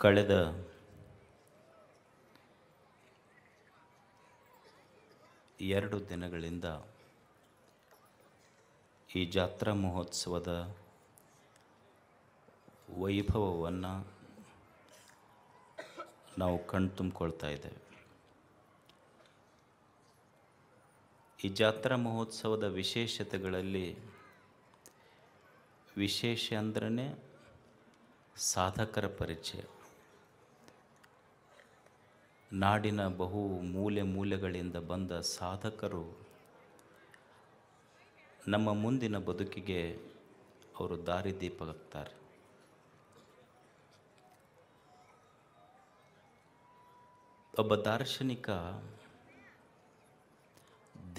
ಕಳೆದ 2 ದಿನಗಳಿಂದ ಈ ಜಾತ್ರಾ ಮಹೋತ್ಸವದ ವೈಭವವನ್ನು ನಾವು ಕಣ್ತುಂಬಿಕೊಳ್ತಾ ಇದ್ದೇವೆ. ಈ ಜಾತ್ರಾ ಮಹೋತ್ಸವದ ವಿಶೇಷತೆಗಳಲ್ಲಿ ವಿಶೇಷ ಅಂದ್ರೆ ಸಾಧಕರ ಪರಿಚಯ. ನಾಡಿನ ಬಹು ಮೂಲೆಗಳಿಂದ ಬಂದ ಸಾಧಕರು ನಮ್ಮ ಮುಂದಿನ ಬದುಕಿಗೆ ಅವರು ದಾರಿದೀಪವಾಗ್ತಾರೆ. ಒಬ್ಬ ದಾರ್ಶನಿಕ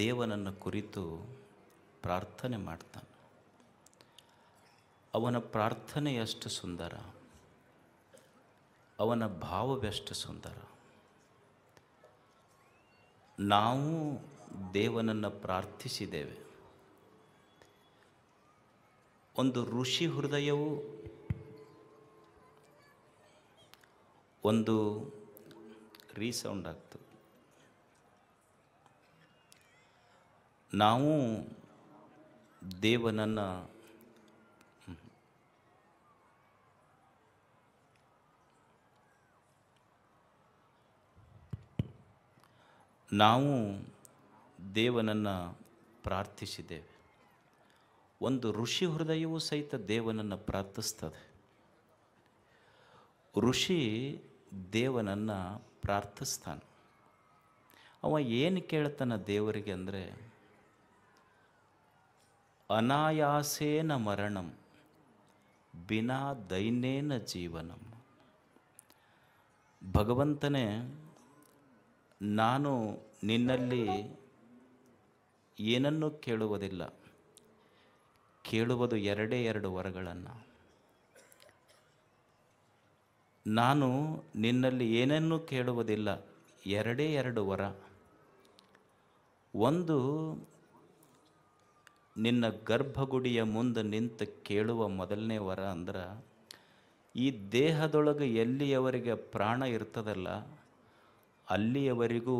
ದೇವನನ್ನು ಕುರಿತು ಪ್ರಾರ್ಥನೆ ಮಾಡ್ತಾನೆ. ಅವನ ಪ್ರಾರ್ಥನೆ ಎಷ್ಟು ಸುಂದರ, ಅವನ ಭಾವವೆಷ್ಟು ಸುಂದರ. ನಾವು ದೇವನನ್ನು ಪ್ರಾರ್ಥಿಸಿದ್ದೇವೆ. ಒಂದು ಋಷಿ ಹೃದಯವು ಒಂದು ರೀಸೌಂಡ್ ಆಗ್ತದೆ. ನಾವು ದೇವನನ್ನು ಪ್ರಾರ್ಥಿಸಿದ್ದೇವೆ. ಒಂದು ಋಷಿ ಹೃದಯವೂ ಸಹಿತ ದೇವನನ್ನು ಪ್ರಾರ್ಥಿಸ್ತದೆ. ಋಷಿ ದೇವನನ್ನು ಪ್ರಾರ್ಥಿಸ್ತಾನೆ. ಅವ ಏನು ಕೇಳ್ತಾನೆ ದೇವರಿಗೆ ಅಂದರೆ, ಅನಾಯಾಸೇನ ಮರಣಂ ಬಿನಾ ದೈನೇನ ಜೀವನಂ. ಭಗವಂತನೇ, ನಾನು ನಿನ್ನಲ್ಲಿ ಏನನ್ನೂ ಕೇಳುವುದಿಲ್ಲ, ಕೇಳುವುದು 2 ವರಗಳನ್ನು. ನಾನು ನಿನ್ನಲ್ಲಿ ಏನನ್ನೂ ಕೇಳುವುದಿಲ್ಲ, 2 ವರ. ಒಂದು, ನಿನ್ನ ಗರ್ಭಗುಡಿಯ ಮುಂದೆ ನಿಂತು ಕೇಳುವ ಮೊದಲನೇ ವರ ಅಂದ್ರೆ, ಈ ದೇಹದೊಳಗೆ ಎಲ್ಲಿಯವರೆಗೆ ಪ್ರಾಣ ಇರ್ತದಲ್ಲ ಅಲ್ಲಿಯವರೆಗೂ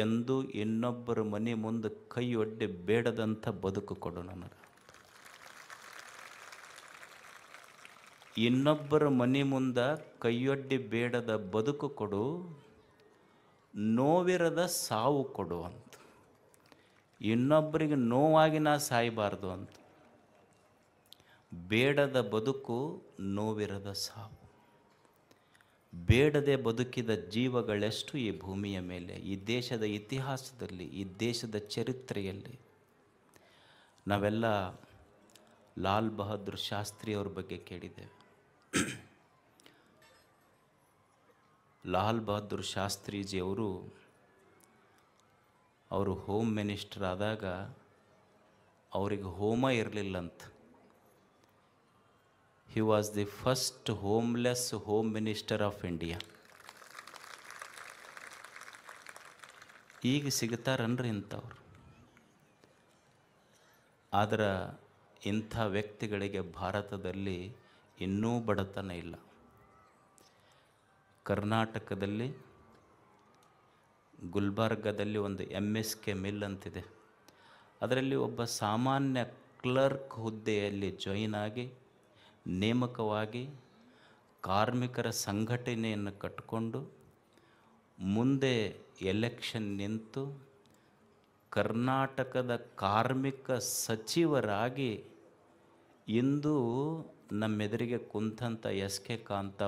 ಎಂದು ಇನ್ನೊಬ್ಬರ ಮನೆ ಮುಂದೆ ಕೈಯೊಡ್ಡಿ ಬೇಡದಂಥ ಬದುಕು ಕೊಡು ನನಗೆ. ಇನ್ನೊಬ್ಬರ ಮನೆ ಮುಂದೆ ಕೈಯೊಡ್ಡಿ ಬೇಡದ ಬದುಕು ಕೊಡು, ನೋವಿರದ ಸಾವು ಕೊಡು ಅಂತ. ಇನ್ನೊಬ್ಬರಿಗೆ ನೋವಾಗಿ ನಾ ಸಾಯಬಾರ್ದು ಅಂತ. ಬೇಡದ ಬದುಕು, ನೋವಿರದ ಸಾವು. ಬೇಡದೆ ಬದುಕಿದ ಜೀವಗಳೆಷ್ಟು ಈ ಭೂಮಿಯ ಮೇಲೆ, ಈ ದೇಶದ ಇತಿಹಾಸದಲ್ಲಿ, ಈ ದೇಶದ ಚರಿತ್ರೆಯಲ್ಲಿ. ನಾವೆಲ್ಲ ಲಾಲ್ ಬಹದ್ದೂರ್ ಶಾಸ್ತ್ರಿಯವ್ರ ಬಗ್ಗೆ ಕೇಳಿದ್ದೇವೆ. ಲಾಲ್ ಬಹದ್ದೂರ್ ಶಾಸ್ತ್ರೀಜಿಯವರು ಹೋಮ್ ಮಿನಿಸ್ಟರ್ ಆದಾಗ ಅವರಿಗೆ ಹೋಮ ಇರಲಿಲ್ಲಂತ. He was the first homeless home minister of India. ಈಗ ಸಿಗ್ತಾರನ್ರಿ ಇಂಥವ್ರು. ಆದರೆ ಇಂಥ ವ್ಯಕ್ತಿಗಳಿಗೆ ಭಾರತದಲ್ಲಿ ಇನ್ನೂ ಬಡತನ ಇಲ್ಲ. ಕರ್ನಾಟಕದಲ್ಲಿ ಗುಲ್ಬರ್ಗದಲ್ಲಿ ಒಂದು MSK ಮಿಲ್ ಅಂತಿದೆ. ಅದರಲ್ಲಿ ಒಬ್ಬ ಸಾಮಾನ್ಯ ಕ್ಲರ್ಕ್ ಹುದ್ದೆಯಲ್ಲಿ ಜಾಯಿನ್ ಆಗಿ, ನೇಮಕವಾಗಿ, ಕಾರ್ಮಿಕರ ಸಂಘಟನೆಯನ್ನು ಕಟ್ಟಿಕೊಂಡು, ಮುಂದೆ ಎಲೆಕ್ಷನ್ ನಿಂತು ಕರ್ನಾಟಕದ ಕಾರ್ಮಿಕ ಸಚಿವರಾಗಿ ಇಂದು ನಮ್ಮೆದುರಿಗೆ ಕುಂತಂಥ SK ಕಾಂತ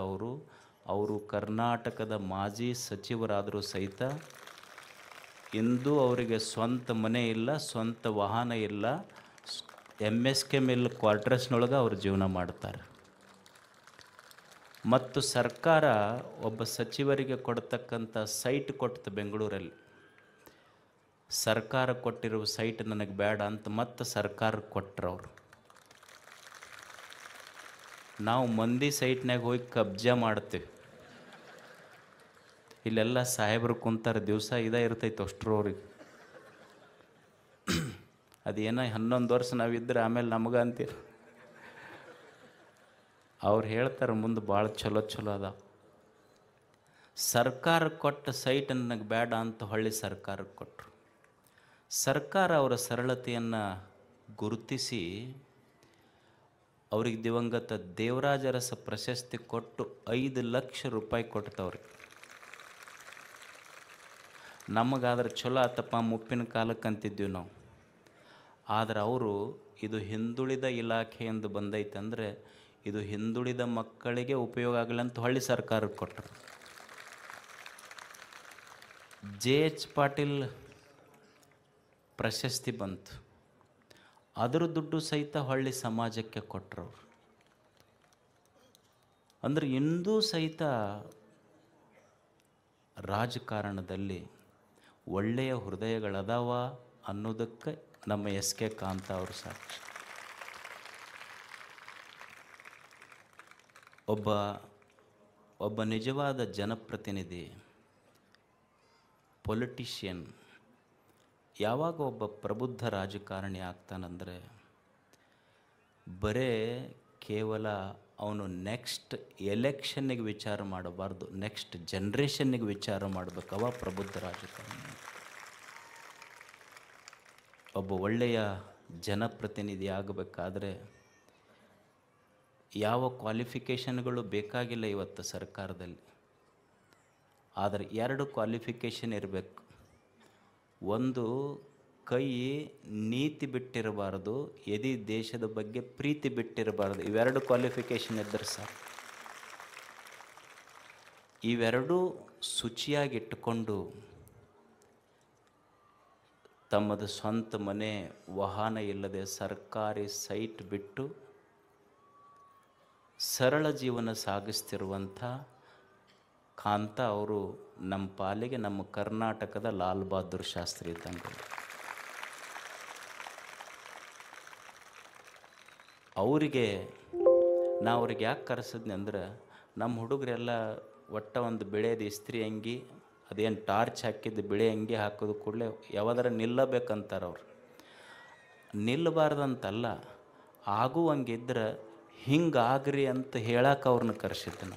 ಅವರು ಕರ್ನಾಟಕದ ಮಾಜಿ ಸಚಿವರಾದರೂ ಸಹಿತ ಇಂದು ಅವರಿಗೆ ಸ್ವಂತ ಮನೆ ಇಲ್ಲ, ಸ್ವಂತ ವಾಹನ ಇಲ್ಲ. MSK ಮಿಲ್ ಕ್ವಾರ್ಟರ್ಸ್ನೊಳಗೆ ಅವರು ಜೀವನ ಮಾಡ್ತಾರೆ. ಮತ್ತು ಸರ್ಕಾರ ಒಬ್ಬ ಸಚಿವರಿಗೆ ಕೊಡ್ತಕ್ಕಂಥ ಸೈಟ್ ಕೊಡ್ತು ಬೆಂಗಳೂರಲ್ಲಿ. ಸರ್ಕಾರ ಕೊಟ್ಟಿರುವ ಸೈಟ್ ನನಗೆ ಬೇಡ ಅಂತ ಮತ್ತೆ ಸರ್ಕಾರ ಕೊಟ್ಟರವರು. ನಾವು ಮಂದಿ ಸೈಟ್ನಾಗ ಹೋಗಿ ಕಬ್ಜಾ ಮಾಡ್ತೀವಿ. ಇಲ್ಲೆಲ್ಲ ಸಾಹೇಬರು ಕುಂತಾರೆ, ದಿವಸ ಇರ್ತೈತೆ ಅಷ್ಟ್ರವ್ರಿಗೆ. ಅದೇನೋ 11 ವರ್ಷ ನಾವಿದ್ರೆ ಆಮೇಲೆ ನಮಗೆ ಅಂತೀರಿ. ಅವ್ರು ಹೇಳ್ತಾರೆ ಮುಂದೆ ಭಾಳ ಚಲೋ ಅದ. ಸರ್ಕಾರ ಕೊಟ್ಟ ಸೈಟ್ ನನಗೆ ಬೇಡ ಅಂತ ಹೊಳ್ಳಿ ಸರ್ಕಾರಕ್ಕೆ ಕೊಟ್ಟರು. ಸರ್ಕಾರ ಅವರ ಸರಳತೆಯನ್ನು ಗುರುತಿಸಿ ಅವ್ರಿಗೆ ದಿವಂಗತ ದೇವರಾಜ ಅರಸ ಪ್ರಶಸ್ತಿ ಕೊಟ್ಟು 5 ಲಕ್ಷ ರೂಪಾಯಿ ಕೊಡ್ತವ್ರಿಗೆ. ನಮಗಾದ್ರೆ ಚಲೋ ಆತಪ್ಪ ಮುಪ್ಪಿನ ಕಾಲಕ್ಕೆ ಅಂತಿದ್ವಿ ನಾವು. ಆದರೆ ಅವರು ಇದು ಹಿಂದುಳಿದ ಇಲಾಖೆಯಿಂದ ಬಂದೈತೆ ಅಂದರೆ ಇದು ಹಿಂದುಳಿದ ಮಕ್ಕಳಿಗೆ ಉಪಯೋಗ ಆಗಲಿ ಅಂತ ಹೊಳ್ಳಿ ಸರ್ಕಾರಕ್ಕೆ ಕೊಟ್ಟರು. JH ಪಾಟೀಲ್ ಪ್ರಶಸ್ತಿ ಬಂತು, ಅದರ ದುಡ್ಡು ಸಹಿತ ಹೊಳ್ಳಿ ಸಮಾಜಕ್ಕೆ ಕೊಟ್ಟರು. ಅಂದರೆ ಇಂದೂ ಸಹಿತ ರಾಜಕಾರಣದಲ್ಲಿ ಒಳ್ಳೆಯ ಹೃದಯಗಳದಾವ ಅನ್ನೋದಕ್ಕೆ ನಮ್ಮ ಎಸ್ ಕೆ ಕಾಂತ ಅವರು ಸಾಕ್ಷಿ. ಒಬ್ಬ ನಿಜವಾದ ಜನಪ್ರತಿನಿಧಿ, ಪೊಲಿಟಿಷಿಯನ್ ಯಾವಾಗ ಒಬ್ಬ ಪ್ರಬುದ್ಧ ರಾಜಕಾರಣಿ ಆಗ್ತಾನಂದರೆ ಬರೇ ಕೇವಲ ಅವನು ನೆಕ್ಸ್ಟ್ ಎಲೆಕ್ಷನ್ನಿಗೆ ವಿಚಾರ ಮಾಡಬಾರ್ದು, ನೆಕ್ಸ್ಟ್ ಜನ್ರೇಷನ್ನಿಗೆ ವಿಚಾರ ಮಾಡಬೇಕವ ಪ್ರಬುದ್ಧ ರಾಜಕಾರಣಿ. ಒಬ್ಬ ಒಳ್ಳೆಯ ಜನಪ್ರತಿನಿಧಿ ಆಗಬೇಕಾದ್ರೆ ಯಾವ ಕ್ವಾಲಿಫಿಕೇಷನ್ಗಳು ಬೇಕಾಗಿಲ್ಲ ಇವತ್ತು ಸರ್ಕಾರದಲ್ಲಿ. ಆದರೆ 2 ಕ್ವಾಲಿಫಿಕೇಷನ್ ಇರಬೇಕು. ಒಂದು, ಕೈ ನೀತಿ ಬಿಟ್ಟಿರಬಾರ್ದು, ಎದಿ ದೇಶದ ಬಗ್ಗೆ ಪ್ರೀತಿ ಬಿಟ್ಟಿರಬಾರ್ದು. ಇವೆರಡು ಕ್ವಾಲಿಫಿಕೇಷನ್ ಇದ್ದರೆ ಸಾಕು. ಇವೆರಡೂ ಶುಚಿಯಾಗಿಟ್ಟುಕೊಂಡು ತಮ್ಮದು ಸ್ವಂತ ಮನೆ ವಾಹನ ಇಲ್ಲದೆ ಸರ್ಕಾರಿ ಸೈಟ್ ಬಿಟ್ಟು ಸರಳ ಜೀವನ ಸಾಗಿಸ್ತಿರುವಂಥ ಕಾಂತ ಅವರು ನಮ್ಮ ಪಾಲಿಗೆ ನಮ್ಮ ಕರ್ನಾಟಕದ ಲಾಲ್ ಬಹದ್ದೂರ್ ಶಾಸ್ತ್ರಿ ಇದ್ದಂಗೆ. ಅವರಿಗೆ ನಾ ಅವ್ರಿಗೆ ಯಾಕೆ ಕರೆಸಿದ್ನಿ ಅಂದ್ರೆ, ನಮ್ಮ ಹುಡುಗರೆಲ್ಲ ಒಟ್ಟ ಒಂದು ಬಿಳೆದು ಇಸ್ತ್ರಿ ಅಂಗಿ, ಅದೇನು ಟಾರ್ಚ್ ಹಾಕಿದ್ದು ಬಿಳೆ ಅಂಗಿ ಹಾಕೋದು ಕೂಡಲೇ ಯಾವ್ದಾರ ನಿಲ್ಲಬೇಕಂತಾರೆ ಅವ್ರು. ನಿಲ್ಲಬಾರ್ದಂತಲ್ಲ, ಆಗುವಂಗಿದ್ರೆ ಹಿಂಗಾಗ್ರಿ ಅಂತ ಹೇಳಕ್ಕೆ ಅವ್ರನ್ನ ಕರೆಸಿದ್ದನು.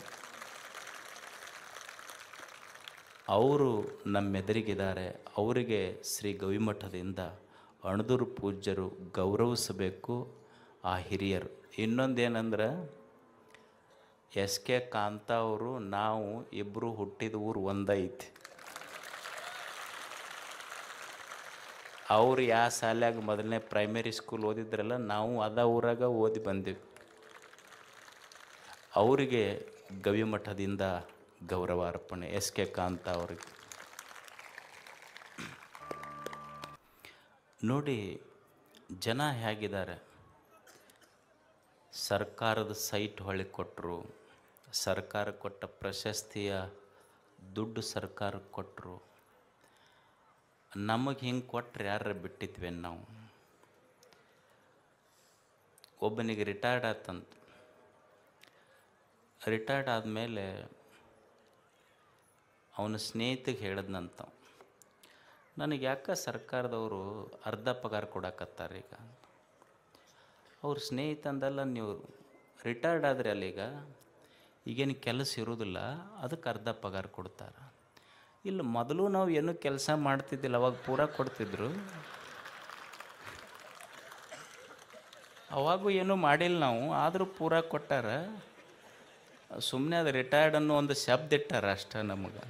ಅವರು ನಮ್ಮೆದುರಿಗಿದ್ದಾರೆ. ಅವರಿಗೆ ಶ್ರೀ ಗವಿಮಠದಿಂದ ಅಣದೂರು ಪೂಜ್ಯರು ಗೌರವಿಸಬೇಕು ಆ ಹಿರಿಯರು. ಇನ್ನೊಂದೇನೆಂದ್ರೆ, ಎಸ್ ಕೆ ಕಾಂತ ಅವರು ನಾವು ಇಬ್ಬರು ಹುಟ್ಟಿದ ಊರು ಒಂದೈತಿ. ಅವರು ಯಾವ ಶಾಲ್ಯಾಗ ಮೊದಲನೇ ಪ್ರೈಮರಿ ಸ್ಕೂಲ್ ಓದಿದ್ರಲ್ಲ, ನಾವು ಅದ ಊರಾಗ ಓದಿ ಬಂದೀವಿ. ಅವರಿಗೆ ಗವಿಮಠದಿಂದ ಗೌರವ ಅರ್ಪಣೆ ಎಸ್ ಕೆ ಕಾಂತ ಅವರಿಗೆ. ನೋಡಿ ಜನ ಹೇಗಿದ್ದಾರೆ. ಸರ್ಕಾರದ ಸೈಟ್ ಹೊಳಿ ಕೊಟ್ಟರು, ಸರ್ಕಾರ ಕೊಟ್ಟ ಪ್ರಶಸ್ತಿಯ ದುಡ್ಡು ಸರ್ಕಾರಕ್ಕೆ ಕೊಟ್ಟರು. ನಮಗೆ ಹಿಂಗೆ ಕೊಟ್ಟರೆ ಯಾರ ಬಿಟ್ಟಿದ್ವೇನು ನಾವು. ಒಬ್ಬನಿಗೆ ರಿಟೈರ್ಡ್ ಆತಂತ. ರಿಟೈರ್ಡ್ ಆದಮೇಲೆ ಅವನ ಸ್ನೇಹಿತಿಗೆ ಹೇಳಿದ್ನಂತ, ನನಗೆ ಯಾಕೆ ಸರ್ಕಾರದವರು ಅರ್ಧ ಪಗಾರ ಕೊಡಕತ್ತಾರೆ ಈಗ. ಅವ್ರ ಸ್ನೇಹಿತಂದಲ್ಲ, ನೀವು ರಿಟೈರ್ಡ್ ಆದರೆ ಅಲ್ಲೀಗ ಈಗೇನು ಕೆಲಸ ಇರೋದಿಲ್ಲ, ಅದಕ್ಕೆ ಅರ್ಧ ಪಗಾರ ಕೊಡ್ತಾರೆ. ಇಲ್ಲ, ಮೊದಲು ನಾವು ಏನೂ ಕೆಲಸ ಮಾಡ್ತಿದ್ದಿಲ್ಲ, ಅವಾಗ ಪೂರ ಕೊಡ್ತಿದ್ರು. ಅವಾಗೂ ಏನೂ ಮಾಡಿಲ್ಲ ನಾವು, ಆದರೂ ಪೂರ ಕೊಟ್ಟಾರ. ಸುಮ್ಮನೆ ಅದು ರಿಟೈರ್ಡ್ ಅನ್ನೋ ಒಂದು ಶಬ್ದ ಇಟ್ಟಾರ ಅಷ್ಟೇ ನಮಗೆ.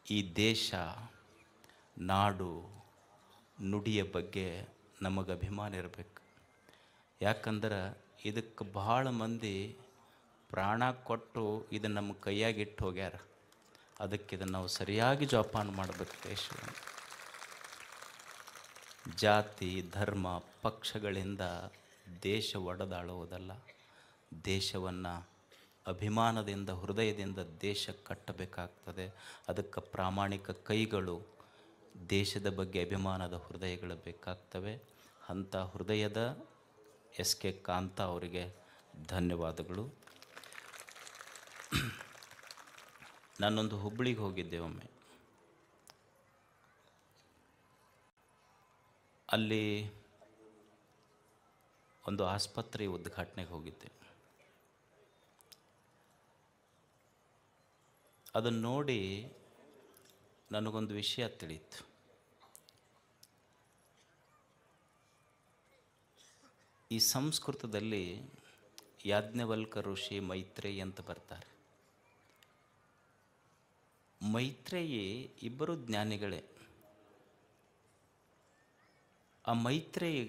ಈ ದೇಶ, ನಾಡು, ನುಡಿಯ ಬಗ್ಗೆ ನಮಗೆ ಅಭಿಮಾನ ಇರಬೇಕು. ಯಾಕಂದ್ರೆ ಇದಕ್ಕೆ ಭಾಳ ಮಂದಿ ಪ್ರಾಣ ಕೊಟ್ಟು ಇದನ್ನು ನಮ್ಮ ಕೈಯಾಗಿಟ್ಟು ಹೋಗ್ಯಾರ. ಅದಕ್ಕೆ ಇದನ್ನು ನಾವು ಸರಿಯಾಗಿ ಜೋಪಾನ ಮಾಡಬೇಕು. ದೇಶವನ್ನು ಜಾತಿ, ಧರ್ಮ, ಪಕ್ಷಗಳಿಂದ ದೇಶ ಒಡೆದಾಳುವುದಲ್ಲ. ದೇಶವನ್ನು ಅಭಿಮಾನದಿಂದ, ಹೃದಯದಿಂದ ದೇಶ ಕಟ್ಟಬೇಕಾಗ್ತದೆ. ಅದಕ್ಕೆ ಪ್ರಾಮಾಣಿಕ ಕೈಗಳು, ದೇಶದ ಬಗ್ಗೆ ಅಭಿಮಾನದ ಹೃದಯಗಳು ಬೇಕಾಗ್ತವೆ. ಅಂಥ ಹೃದಯದ ಎಸ್ ಕೆ ಕಾಂತ ಅವರಿಗೆ ಧನ್ಯವಾದಗಳು. ನಾನೊಂದು ಹುಬ್ಬಳ್ಳಿಗೆ ಹೋಗಿದ್ದೆ ಒಮ್ಮೆ. ಅಲ್ಲಿ ಒಂದು ಆಸ್ಪತ್ರೆ ಉದ್ಘಾಟನೆಗೆ ಹೋಗಿದ್ದೆ. ಅದನ್ನು ನೋಡಿ ನನಗೊಂದು ವಿಷಯ ತಿಳಿಯಿತು. ಈ ಸಂಸ್ಕೃತದಲ್ಲಿ ಯಾಜ್ಞವಲ್ಕ ಋಷಿ ಮೈತ್ರೇಯಿ ಅಂತ ಬರ್ತಾರೆ. ಮೈತ್ರೇಯಿ ಇಬ್ಬರು ಜ್ಞಾನಿಗಳೇ. ಆ ಮೈತ್ರೇಯಿ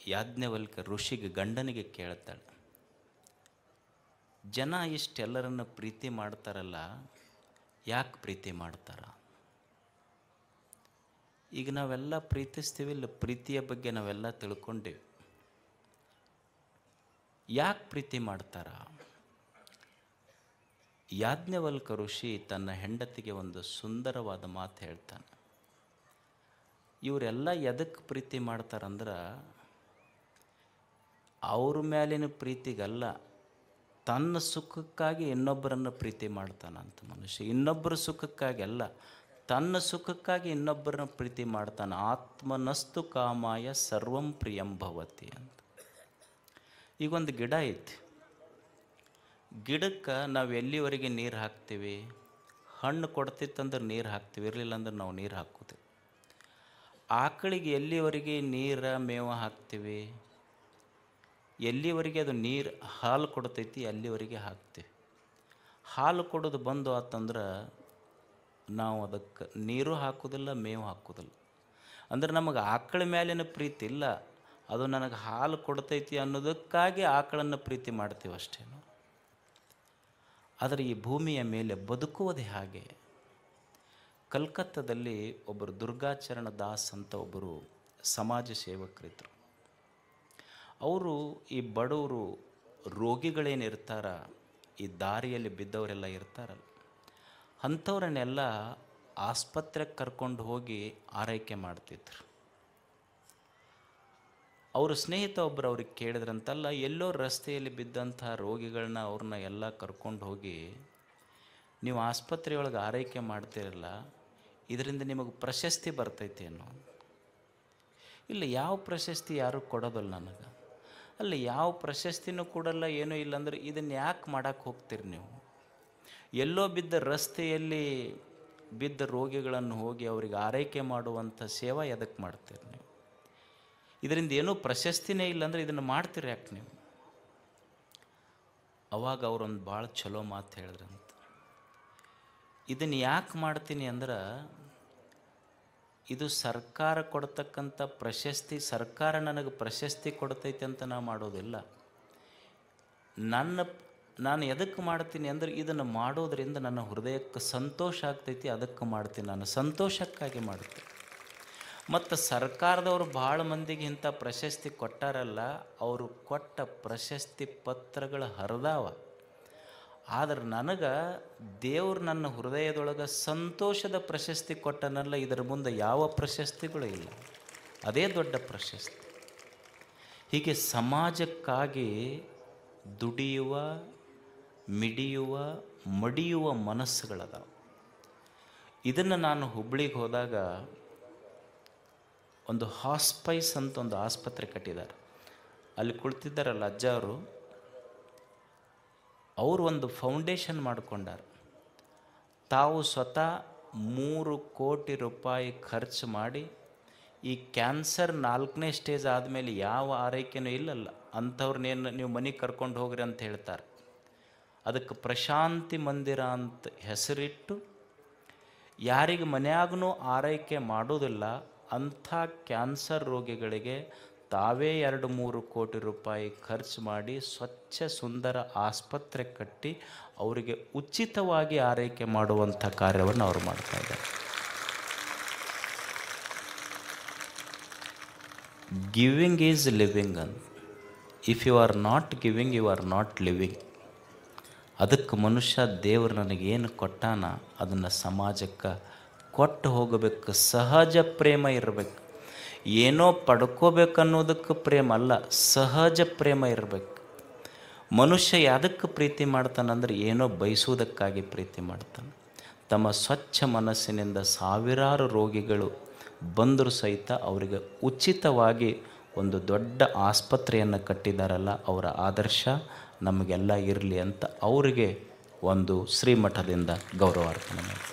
ಯಾಜ್ಞವಲ್ಕ ಋಷಿಗೆ ಗಂಡನಿಗೆ ಕೇಳ್ತಾಳೆ, ಜನ ಇಷ್ಟೆಲ್ಲರನ್ನು ಪ್ರೀತಿ ಮಾಡ್ತಾರಲ್ಲ, ಯಾಕೆ ಪ್ರೀತಿ ಮಾಡ್ತಾರ? ಈಗ ನಾವೆಲ್ಲ ಪ್ರೀತಿಸ್ತೀವಿಲ್ಲ, ಪ್ರೀತಿಯ ಬಗ್ಗೆ ನಾವೆಲ್ಲ ತಿಳ್ಕೊಂಡೇವೆ. ಯಾಕೆ ಪ್ರೀತಿ ಮಾಡ್ತಾರ? ಯಾಜ್ಞವಲ್ಕ ಋಷಿ ತನ್ನ ಹೆಂಡತಿಗೆ ಒಂದು ಸುಂದರವಾದ ಮಾತು ಹೇಳ್ತಾನೆ. ಇವರೆಲ್ಲ ಎದಕ್ಕೆ ಪ್ರೀತಿ ಮಾಡ್ತಾರಂದ್ರೆ ಅವ್ರ ಮೇಲಿನ ಪ್ರೀತಿಗಲ್ಲ, ತನ್ನ ಸುಖಕ್ಕಾಗಿ ಇನ್ನೊಬ್ಬರನ್ನು ಪ್ರೀತಿ ಮಾಡ್ತಾನಂತ ಮನುಷ್ಯ. ಇನ್ನೊಬ್ಬರ ಸುಖಕ್ಕಾಗಿ ಅಲ್ಲ, ತನ್ನ ಸುಖಕ್ಕಾಗಿ ಇನ್ನೊಬ್ಬರನ್ನ ಪ್ರೀತಿ ಮಾಡ್ತಾನೆ. ಆತ್ಮನಸ್ತು ಕಾಮಾಯ ಸರ್ವಂ ಪ್ರಿಯಂ ಭವತಿ ಅಂತ. ಈಗೊಂದು ಗಿಡ ಐತಿ, ಗಿಡಕ್ಕೆ ನಾವು ಎಲ್ಲಿವರೆಗೆ ನೀರು ಹಾಕ್ತೀವಿ? ಹಣ್ಣು ಕೊಡ್ತಿತ್ತಂದ್ರೆ ನೀರು ಹಾಕ್ತೀವಿ, ಇರಲಿಲ್ಲ ಅಂದ್ರೆ ನಾವು ನೀರು ಹಾಕ್ಕೋತೀವಿ. ಆಕಳಿಗೆ ಎಲ್ಲಿವರೆಗೆ ನೀರು ಮೇವು ಹಾಕ್ತೀವಿ? ಎಲ್ಲಿವರೆಗೆ ಅದು ನೀರು ಹಾಲು ಕೊಡ್ತೈತಿ ಅಲ್ಲಿವರೆಗೆ ಹಾಕ್ತೀವಿ. ಹಾಲು ಕೊಡೋದು ಬಂದು ಆತಂದ್ರೆ ನಾವು ಅದಕ್ಕೆ ನೀರು ಹಾಕೋದಿಲ್ಲ, ಮೇವು ಹಾಕೋದಿಲ್ಲ. ಅಂದ್ರೆ ನಮಗೆ ಆಕಳ ಮೇಲಿನ ಪ್ರೀತಿ ಇಲ್ಲ, ಅದು ನನಗೆ ಹಾಲು ಕೊಡ್ತೈತಿ ಅನ್ನೋದಕ್ಕಾಗಿ ಆಕಳನ್ನು ಪ್ರೀತಿ ಮಾಡ್ತೀವಿ ಅಷ್ಟೇ. ಆದರೆ ಈ ಭೂಮಿಯ ಮೇಲೆ ಬದುಕುವುದೇ ಹಾಗೆ. ಕಲ್ಕತ್ತಾದಲ್ಲಿ ಒಬ್ಬರು ದುರ್ಗಾಚರಣ ದಾಸ್ ಅಂತ ಒಬ್ಬರು ಸಮಾಜ ಸೇವಕರಿದ್ದರು. ಅವರು ಈ ಬಡವರು, ರೋಗಿಗಳೇನಿರ್ತಾರ, ಈ ದಾರಿಯಲ್ಲಿ ಬಿದ್ದವರೆಲ್ಲ ಇರ್ತಾರಲ್ಲ, ಅಂಥವ್ರನ್ನೆಲ್ಲ ಆಸ್ಪತ್ರೆಗೆ ಕರ್ಕೊಂಡು ಹೋಗಿ ಆರೈಕೆ ಮಾಡ್ತಿದ್ರು. ಅವ್ರ ಸ್ನೇಹಿತ ಒಬ್ಬರು ಅವ್ರಿಗೆ ಕೇಳಿದ್ರಂತಲ್ಲ, ಎಲ್ಲೋ ರಸ್ತೆಯಲ್ಲಿ ಬಿದ್ದಂಥ ರೋಗಿಗಳನ್ನ ಅವ್ರನ್ನ ಎಲ್ಲ ಕರ್ಕೊಂಡು ಹೋಗಿ ನೀವು ಆಸ್ಪತ್ರೆಯೊಳಗೆ ಆರೈಕೆ ಮಾಡ್ತಿರಲ್ಲ, ಇದರಿಂದ ನಿಮಗೆ ಪ್ರಶಸ್ತಿ ಬರ್ತೈತಿ ಅನ್ನೋ. ಇಲ್ಲ, ಯಾವ ಪ್ರಶಸ್ತಿ ಯಾರು ಕೊಡೋದಲ್ಲ ನನಗೆ. ಅಲ್ಲ, ಯಾವ ಪ್ರಶಸ್ತಿನೂ ಕೊಡಲ್ಲ, ಏನೂ ಇಲ್ಲಾಂದ್ರೆ ಇದನ್ನು ಯಾಕೆ ಮಾಡೋಕ್ಕೆ ಹೋಗ್ತೀರಿ ನೀವು? ಎಲ್ಲೋ ಬಿದ್ದ ರಸ್ತೆಯಲ್ಲಿ ಬಿದ್ದ ರೋಗಿಗಳನ್ನು ಹೋಗಿ ಅವರಿಗೆ ಆರೈಕೆ ಮಾಡುವಂಥ ಸೇವಾ ಎದಕ್ಕೆ ಮಾಡ್ತೀರಿ ನೀವು? ಇದರಿಂದ ಏನೂ ಪ್ರಶಸ್ತಿನೇ ಇಲ್ಲಾಂದ್ರೆ ಇದನ್ನು ಮಾಡ್ತೀರಿ ಯಾಕೆ ನೀವು? ಅವಾಗ ಅವರೊಂದು ಭಾಳ ಚಲೋ ಮಾತು ಹೇಳಿದ್ರಂತ. ಇದನ್ನು ಯಾಕೆ ಮಾಡ್ತೀನಿ ಅಂದ್ರೆ, ಇದು ಸರ್ಕಾರ ಕೊಡ್ತಕ್ಕಂಥ ಪ್ರಶಸ್ತಿ, ಸರ್ಕಾರ ನನಗೆ ಪ್ರಶಸ್ತಿ ಕೊಡ್ತೈತೆ ಅಂತ ನಾ ಮಾಡೋದಿಲ್ಲ. ನಾನು ಎದಕ್ಕೆ ಮಾಡ್ತೀನಿ ಅಂದರೆ, ಇದನ್ನು ಮಾಡೋದರಿಂದ ನನ್ನ ಹೃದಯಕ್ಕೆ ಸಂತೋಷ ಆಗ್ತೈತಿ, ಅದಕ್ಕೆ ಮಾಡ್ತೀನಿ. ನಾನು ಸಂತೋಷಕ್ಕಾಗಿ ಮಾಡ್ತೀನಿ. ಮತ್ತು ಸರ್ಕಾರದವರು ಭಾಳ ಮಂದಿಗೆ ಇಂಥ ಪ್ರಶಸ್ತಿ ಕೊಟ್ಟಾರಲ್ಲ, ಅವರು ಕೊಟ್ಟ ಪ್ರಶಸ್ತಿ ಪತ್ರಗಳು ಹರಿದಾವ. ಆದರೆ ನನಗೆ ದೇವರು ನನ್ನ ಹೃದಯದೊಳಗೆ ಸಂತೋಷದ ಪ್ರಶಸ್ತಿ ಕೊಟ್ಟನಲ್ಲ, ಇದರ ಮುಂದೆ ಯಾವ ಪ್ರಶಸ್ತಿಗಳು ಇಲ್ಲ. ಅದೇ ದೊಡ್ಡ ಪ್ರಶಸ್ತಿ. ಹೀಗೆ ಸಮಾಜಕ್ಕಾಗಿ ದುಡಿಯುವ, ಮಿಡಿಯುವ, ಮಡಿಯುವ ಮನಸ್ಸುಗಳದಾವ. ಇದನ್ನು ನಾನು ಹುಬ್ಳಿಗೆ ಹೋದಾಗ ಒಂದು ಹಾಸ್ಪೈಸ್ ಅಂತ ಒಂದು ಆಸ್ಪತ್ರೆ ಕಟ್ಟಿದ್ದಾರೆ. ಅಲ್ಲಿ ಕುಳಿತಿದ್ದಾರಲ್ಲ ಅಜ್ಜ ಅವರು ಒಂದು ಫೌಂಡೇಶನ್ ಮಾಡಿಕೊಂಡಾರ. ತಾವು ಸ್ವತಃ 3 ಕೋಟಿ ರೂಪಾಯಿ ಖರ್ಚು ಮಾಡಿ, ಈ ಕ್ಯಾನ್ಸರ್ 4ನೇ ಸ್ಟೇಜ್ ಆದಮೇಲೆ ಯಾವ ಆರೈಕೆನೂ ಇಲ್ಲಲ್ಲ, ಅಂಥವ್ರನ್ನೇನು ನೀವು ಮನೆಗೆ ಕರ್ಕೊಂಡು ಹೋಗ್ರಿ ಅಂತ ಹೇಳ್ತಾರೆ. ಅದಕ್ಕೆ ಪ್ರಶಾಂತಿ ಮಂದಿರ ಅಂತ ಹೆಸರಿಟ್ಟು, ಯಾರಿಗೆ ಮನೆಯಾಗೂ ಆರೈಕೆ ಮಾಡೋದಿಲ್ಲ ಅಂಥ ಕ್ಯಾನ್ಸರ್ ರೋಗಿಗಳಿಗೆ ತಾವೇ 2-3 ಕೋಟಿ ರೂಪಾಯಿ ಖರ್ಚು ಮಾಡಿ ಸ್ವಚ್ಛ ಸುಂದರ ಆಸ್ಪತ್ರೆ ಕಟ್ಟಿ ಅವರಿಗೆ ಉಚಿತವಾಗಿ ಆರೈಕೆ ಮಾಡುವಂಥ ಕಾರ್ಯವನ್ನು ಅವರು ಮಾಡ್ತಾಯಿದ್ದಾರೆ. ಗಿವಿಂಗ್ ಈಸ್ ಲಿವಿಂಗ್ ಅಂತ. If you are not giving, you are not living. ಅದಕ್ಕೆ ಮನುಷ್ಯ ದೇವರು ನನಗೇನು ಕೊಟ್ಟಾನ ಅದನ್ನು ಸಮಾಜಕ್ಕೆ ಕೊಟ್ಟು ಹೋಗಬೇಕು. ಸಹಜ ಪ್ರೇಮ ಇರಬೇಕು. ಏನೋ ಪಡ್ಕೋಬೇಕನ್ನೋದಕ್ಕೆ ಪ್ರೇಮ ಅಲ್ಲ, ಸಹಜ ಪ್ರೇಮ ಇರಬೇಕು. ಮನುಷ್ಯ ಯಾವುದಕ್ಕೆ ಪ್ರೀತಿ ಮಾಡ್ತಾನಂದ್ರೆ ಏನೋ ಬಯಸುವುದಕ್ಕಾಗಿ ಪ್ರೀತಿ ಮಾಡ್ತಾನೆ. ತಮ್ಮ ಸ್ವಚ್ಛ ಮನಸ್ಸಿನಿಂದ ಸಾವಿರಾರು ರೋಗಿಗಳು ಬಂದರೂ ಸಹಿತ ಅವರಿಗೆ ಉಚಿತವಾಗಿ ಒಂದು ದೊಡ್ಡ ಆಸ್ಪತ್ರೆಯನ್ನು ಕಟ್ಟಿದಾರಲ್ಲ, ಅವರ ಆದರ್ಶ ನಮಗೆಲ್ಲ ಇರಲಿ ಅಂತ ಅವರಿಗೆ ಒಂದು ಶ್ರೀಮಠದಿಂದ ಗೌರವಾರ್ಪಣೆ ಮಾಡಿ.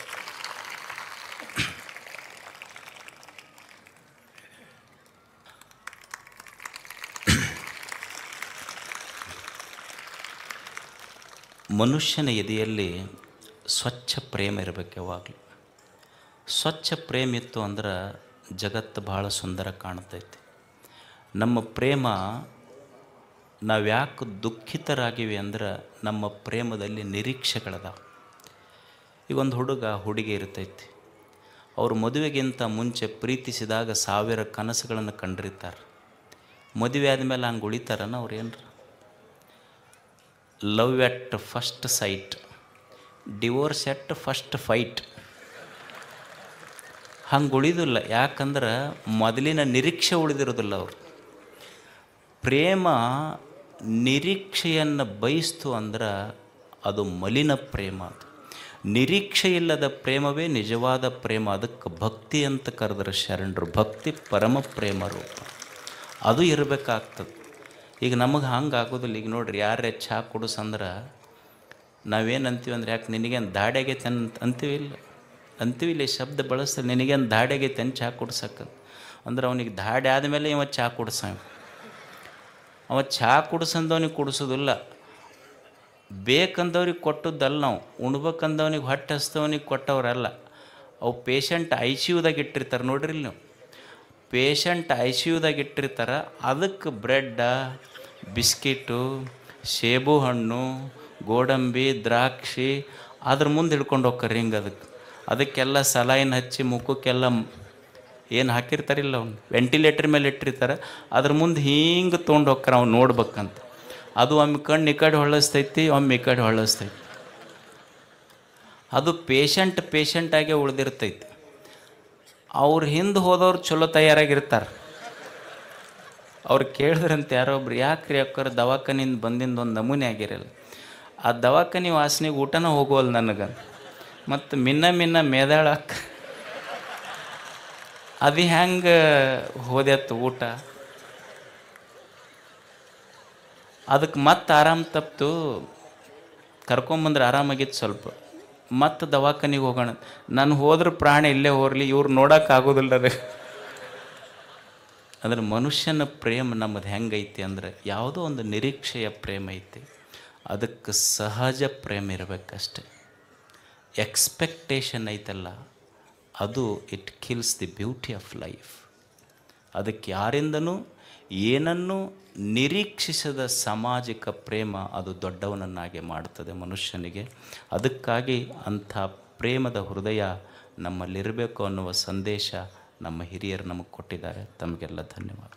ಮನುಷ್ಯನ ಎದೆಯಲ್ಲಿ ಸ್ವಚ್ಛ ಪ್ರೇಮ ಇರಬೇಕು ಯಾವಾಗಲೂ. ಸ್ವಚ್ಛ ಪ್ರೇಮ ಇತ್ತು ಅಂದ್ರೆ ಜಗತ್ತು ಭಾಳ ಸುಂದರ ಕಾಣ್ತೈತಿ. ನಮ್ಮ ಪ್ರೇಮ, ನಾವು ಯಾಕೆ ದುಃಖಿತರಾಗಿವಿ ಅಂದ್ರೆ ನಮ್ಮ ಪ್ರೇಮದಲ್ಲಿ ನಿರೀಕ್ಷೆಗಳದಾವ. ಈಗ ಒಂದು ಹುಡುಗಿ ಇರ್ತೈತಿ, ಅವರು ಮದುವೆಗಿಂತ ಮುಂಚೆ ಪ್ರೀತಿಸಿದಾಗ 1000 ಕನಸುಗಳನ್ನು ಕಂಡಿರ್ತಾರೆ. ಮದುವೆ ಆದಮೇಲೆ ಹಂಗೆ ಉಳಿತಾರನ ಅವ್ರು ಏನರ? Love at first sight, divorce at first fight. ಹಂಗೆ ಉಳಿದಿಲ್ಲ. ಯಾಕಂದ್ರೆ ಮೊದಲಿನ ನಿರೀಕ್ಷೆ ಉಳಿದಿರೋದಿಲ್ಲ ಅವರು. ಪ್ರೇಮ ನಿರೀಕ್ಷೆಯನ್ನು ಬಯಸ್ತು ಅಂದ್ರೆ ಅದು ಮಲಿನ ಪ್ರೇಮ. ಅದು ನಿರೀಕ್ಷೆ ಇಲ್ಲದ ಪ್ರೇಮವೇ ನಿಜವಾದ ಪ್ರೇಮ. ಅದಕ್ಕೆ ಭಕ್ತಿ ಅಂತ ಕರೆದ್ರೆ ಶರಣರು. ಭಕ್ತಿ ಪರಮ ಪ್ರೇಮ ರೂಪ. ಅದು ಇರಬೇಕಾಗ್ತದೆ. ಈಗ ನಮಗೆ ಹಂಗೆ ಆಗೋದಿಲ್ಲ. ಈಗ ನೋಡ್ರಿ, ಯಾರೇ ಚಹಾ ಕುಡಿಸಂದ್ರೆ ನಾವೇನು ಅಂತೀವಿ ಅಂದ್ರೆ, ಯಾಕೆ ನಿನಗೇನು ದಾಡಿ ಆಗೈತೆ ಅಂತೀವಿ? ಇಲ್ಲ ಅಂತೀವಿ. ಇಲ್ಲ, ಶಬ್ದ ಬಳಸ್ತಾರೆ. ನಿನಗೇನು ದಾಡಿ ಆಗೈತೆ ಅಂತ ಚಹಾ ಕುಡ್ಸಕ್ಕೆ ಅಂದ್ರೆ ಅವನಿಗೆ ದಾಡಿ ಆದಮೇಲೆ ಇವ ಚಹಾ ಕುಡ್ಸ. ಅವ ಚಹಾ ಕುಡ್ಸಂದವನಿಗೆ ಕುಡಿಸೋದಿಲ್ಲ, ಬೇಕಂದವ್ರಿಗೆ ಕೊಟ್ಟದ್ದಲ್ಲ. ನಾವು ಉಣ್ಬೇಕಂದವನಿಗೆ ಹೊಟ್ಟೆ ಹಸ್ತವನಿಗೆ ಕೊಟ್ಟವ್ರಲ್ಲ. ಅವು ಪೇಷಂಟ್ ICUದಾಗ ಇಟ್ಟಿರ್ತಾರೆ ನೋಡ್ರಿ. ನೀವು ಪೇಷಂಟ್ ICUದಾಗ ಇಟ್ಟಿರ್ತಾರೆ. ಅದಕ್ಕೆ ಬ್ರೆಡ್ಡ, ಬಿಸ್ಕಿಟು, ಸೇಬು ಹಣ್ಣು, ಗೋಡಂಬಿ, ದ್ರಾಕ್ಷಿ ಅದ್ರ ಮುಂದೆ ಹಿಡ್ಕೊಂಡು ಹೋಗ್ತಾರೆ. ಹಿಂಗೆ ಅದಕ್ಕೆಲ್ಲ ಸಲಾಯಿನ್ ಹಚ್ಚಿ ಮುಖಕ್ಕೆಲ್ಲ ಏನು ಹಾಕಿರ್ತಾರಿಲ್ಲ, ಅವ್ನು ವೆಂಟಿಲೇಟರ್ ಮೇಲೆ ಇಟ್ಟಿರ್ತಾರೆ. ಅದ್ರ ಮುಂದೆ ಹಿಂಗೆ ತೊಗೊಂಡು ಹೋಗ್ತಾರೆ ಅವ್ನು ನೋಡ್ಬೇಕಂತ. ಅದು ಒಮ್ಮೆ ಕಣ್ಣು ಈ ಕಡೆ ಹೊಳ್ಳಿಸ್ತೈತಿ, ಒಮ್ಮೆ ಈ ಕಡೆ ಹೊಳ್ಳಿಸ್ತೈತಿ. ಅದು ಪೇಷಂಟಾಗೆ ಉಳಿದಿರ್ತೈತಿ. ಅವ್ರ ಹಿಂದೆ ಹೋದವ್ರು ಚಲೋ ತಯಾರಾಗಿರ್ತಾರೆ. ಅವ್ರು ಕೇಳಿದ್ರಂತ ಯಾರೊಬ್ರು, ಯಾಕ್ರಿ ಅಕ್ಕರ ದವಾಖಾನಿಂದ ಬಂದಿಂದ ಒಂದು ನಮೂನೆ ಆಗಿರಲ್ಲ. ಆ ದವಾಖಾನೆ ವಾಸನೆಗೆ ಊಟನ ಹೋಗೋಲ್ಲ ನನಗೆ. ಮತ್ತು ಮಿನ್ನ ಮೇದಾಳಕ್ಕ ಅದು ಹೆಂಗೆ ಹೋದ್ಯತ್ತು ಊಟ. ಅದಕ್ಕೆ ಮತ್ತೆ ಆರಾಮ ತಪ್ಪಿತು. ಕರ್ಕೊಂಬಂದ್ರೆ ಆರಾಮಾಗಿತ್ತು ಸ್ವಲ್ಪ. ಮತ್ತು ದವಾಖಾನಿಗೆ ಹೋಗೋಣ. ನಾನು ಹೋದ್ರೆ ಪ್ರಾಣ ಇಲ್ಲೇ ಹೋರಲಿ, ಇವ್ರು ನೋಡೋಕ್ಕಾಗೋದಿಲ್ಲ. ಅಂದ್ರೆ ಮನುಷ್ಯನ ಪ್ರೇಮ ನಮ್ಮದು ಹೆಂಗೈತಿ ಅಂದರೆ, ಯಾವುದೋ ಒಂದು ನಿರೀಕ್ಷೆಯ ಪ್ರೇಮ ಐತಿ. ಅದಕ್ಕೆ ಸಹಜ ಪ್ರೇಮ ಇರಬೇಕಷ್ಟೆ. ಎಕ್ಸ್ಪೆಕ್ಟೇಷನ್ ಐತಲ್ಲ, ಅದು it kills the beauty of life. ಅದಕ್ಕೆ ಯಾರಿಂದನೂ ಏನನ್ನೂ ನಿರೀಕ್ಷಿಸದ ಸಾಮಾಜಿಕ ಪ್ರೇಮ ಅದು ದೊಡ್ಡವನನ್ನಾಗೆ ಮಾಡ್ತದೆ ಮನುಷ್ಯನಿಗೆ. ಅದಕ್ಕಾಗಿ ಅಂಥ ಪ್ರೇಮದ ಹೃದಯ ನಮ್ಮಲ್ಲಿರಬೇಕು ಅನ್ನುವ ಸಂದೇಶ ನಮ್ಮ ಹಿರಿಯರು ನಮಗೆ ಕೊಟ್ಟಿದ್ದಾರೆ. ತಮಗೆಲ್ಲ ಧನ್ಯವಾದ.